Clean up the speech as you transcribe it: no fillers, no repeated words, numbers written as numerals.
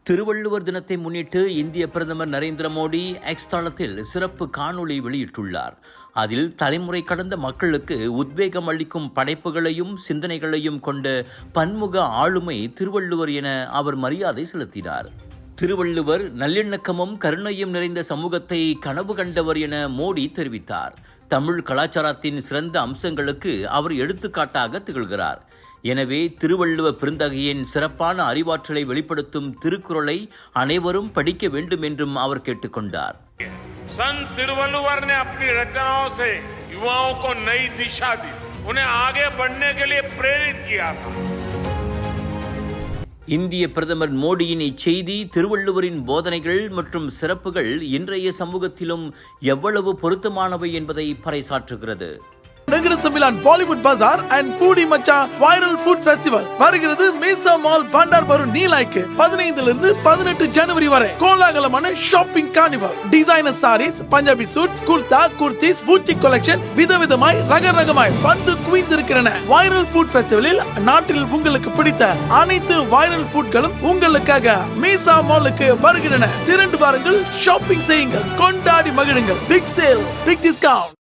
திருவள்ளுவர் தினத்தை முன்னிட்டு இந்திய பிரதமர் நரேந்திர மோடி எக்ஸ் தளத்தில் சிறப்பு காணொளி வெளியிட்டுள்ளார். அதில் தலைமுறை கடந்த மக்களுக்கு உத்வேகம் அளிக்கும் படைப்புகளையும் சிந்தனைகளையும் கொண்ட பன்முக ஆளுமை திருவள்ளுவர் என அவர் மரியாதை செலுத்தினார். திருவள்ளுவர் நல்லிணக்கமும் கருணையும் நிறைந்த சமூகத்தை கனவு கண்டவர் என மோடி தெரிவித்தார். தமிழ் கலாச்சாரத்தின் சிறந்த அம்சங்களுக்கு அவர் எடுத்துக்காட்டாக திகழ்கிறார். எனவே திருவள்ளுவ பெருந்தகையின் சிறப்பான அறிவாற்றலை வெளிப்படுத்தும் திருக்குறளை அனைவரும் படிக்க வேண்டும் என்றும் அவர் கேட்டுக்கொண்டார். संत तिरुवल्लुवर ने अपनी रचनाओं से युवाओं को नई दिशा दी, उन्हें आगे बढ़ने के लिए प्रेरित किया था. இந்திய பிரதமர் மோடியின் இச்செய்தி திருவள்ளுவரின் போதனைகள் மற்றும் சிறப்புகள் இன்றைய சமூகத்திலும் எவ்வளவு பொருத்தமானவை என்பதை பறைசாற்றுகிறது. நகர சமிலான் பாலிவுட் பஜார் அண்ட் ஃபூடி மச்சா வைரல் ஃபுட் ஃபெஸ்டிவல் வருகிறது மீசா மால் பண்டார் பரு நீலாய்க்கு 15 இருந்து 18 ஜனவரி வரை. கோலாகலமான shopping carnival, designer saris, Punjabi suits, kurta, kurtis, boutique collection விதவிதமாய் ரகரகமாய் வந்து குவிந்திருக்கின்றன. வைரல் ஃபுட் ஃபெஸ்டிவலில் நாட்டில் உங்களுக்கு பிடித்த அனைத்து வைரல் ஃபுட்களும் உங்களுக்காக மீசா மாலுக்கு வருகின்றன. திரண்டு வாருங்கள், ஷாப்பிங் செய்யுங்கள், கொண்டாடி மகிழுங்கள். Big sale, big discount.